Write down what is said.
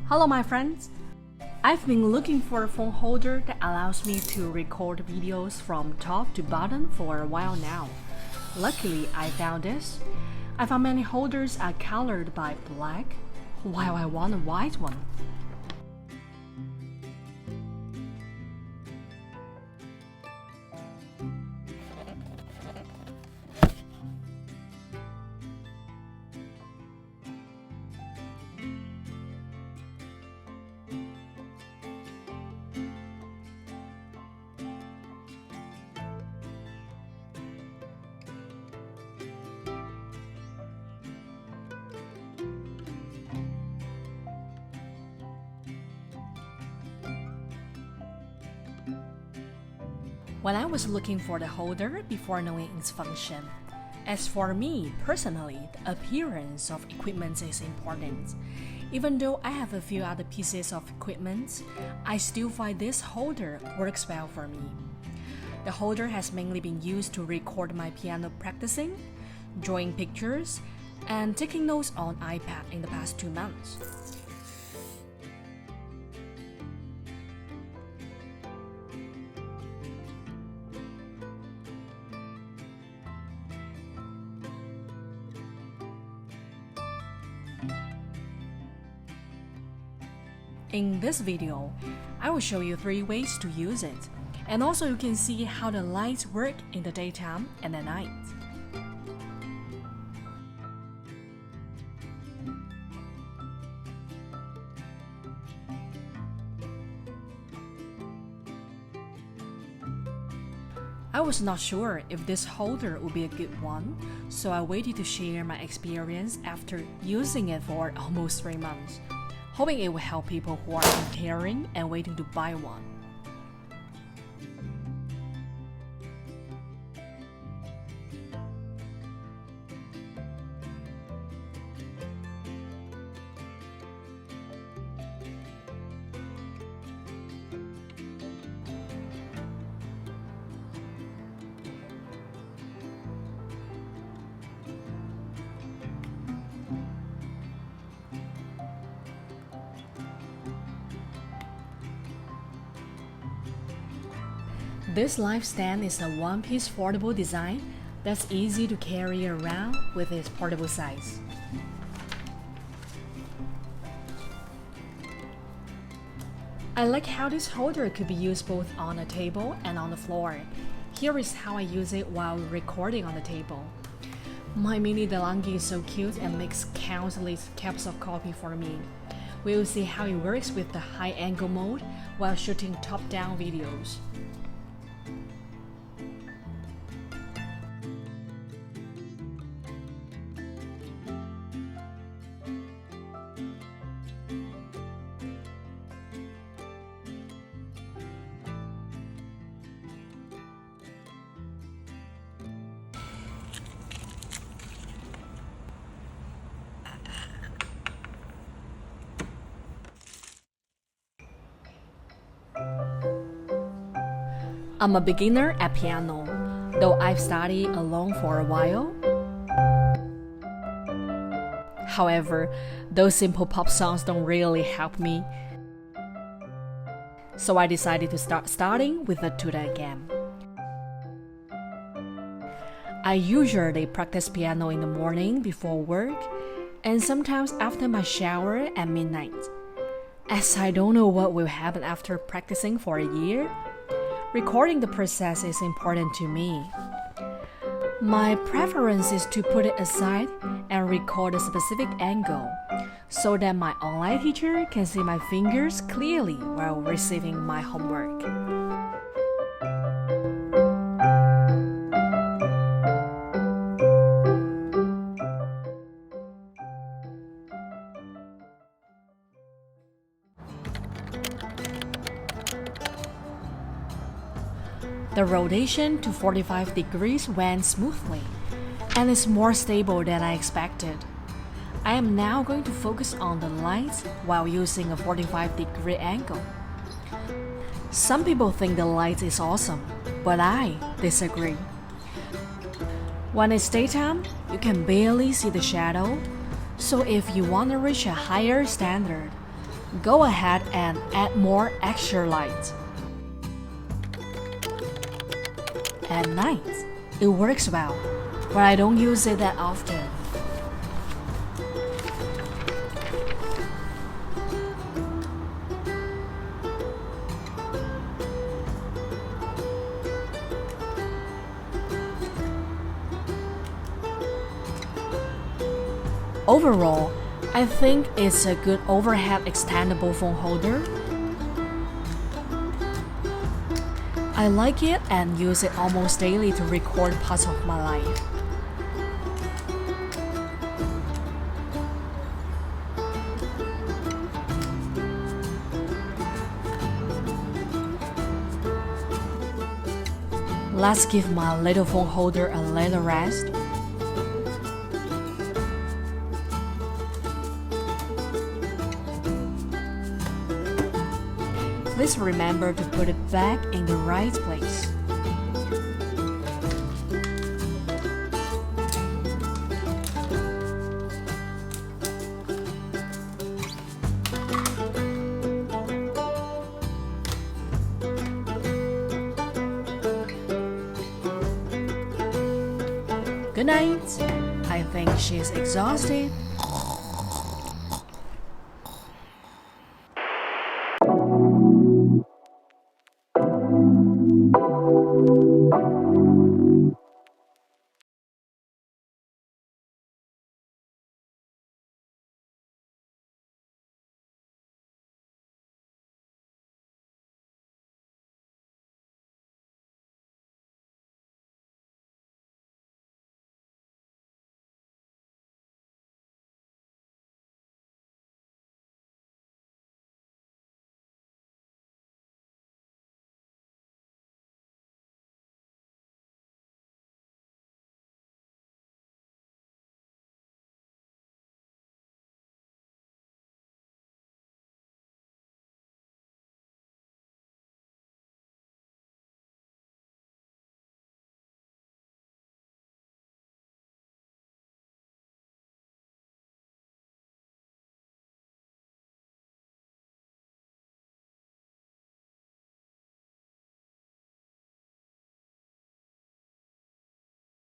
Hello my friends! I've been looking for a phone holder that allows me to record videos from top to bottom for a while now. Luckily, I found this. I found many holders are colored by black, while I want a white one. When I was looking for the holder before knowing its function. As for me, personally, the appearance of equipment is important. Even though I have a few other pieces of equipment, I still find this holder works well for me. The holder has mainly been used to record my piano practicing, drawing pictures, and taking notes on iPad in the past 2 months. In this video, I will show you 3 ways to use it, and also you can see how the lights work in the daytime and at night. I was not sure if this holder would be a good one, so I waited to share my experience after using it for almost 3 months. Hoping it will help people who are comparing and waiting to buy one. This live stand is a one-piece foldable design that's easy to carry around with its portable size. I like how this holder could be used both on a table and on the floor. Here is how I use it while recording on the table. My mini DeLonghi is so cute and makes countless cups of coffee for me. We will see how it works with the high angle mode while shooting top-down videos. I'm a beginner at piano, though I've studied alone for a while. However, those simple pop songs don't really help me. So I decided to starting with a tutor again. I usually practice piano in the morning before work, and sometimes after my shower at midnight. As I don't know what will happen after practicing for a year, recording the process is important to me. My preference is to put it aside and record a specific angle, so that my online teacher can see my fingers clearly while receiving my homework. The rotation to 45 degrees went smoothly, and is more stable than I expected. I am now going to focus on the lights while using a 45-degree angle. Some people think the light is awesome, but I disagree. When it's daytime, you can barely see the shadow, so if you want to reach a higher standard, go ahead and add more extra light. At night, it works well, but I don't use it that often. Overall, I think it's a good overhead extendable phone holder. I like it and use it almost daily to record parts of my life. Let's give my little phone holder a little rest. Please remember to put it back in the right place. Good night. I think she's exhausted.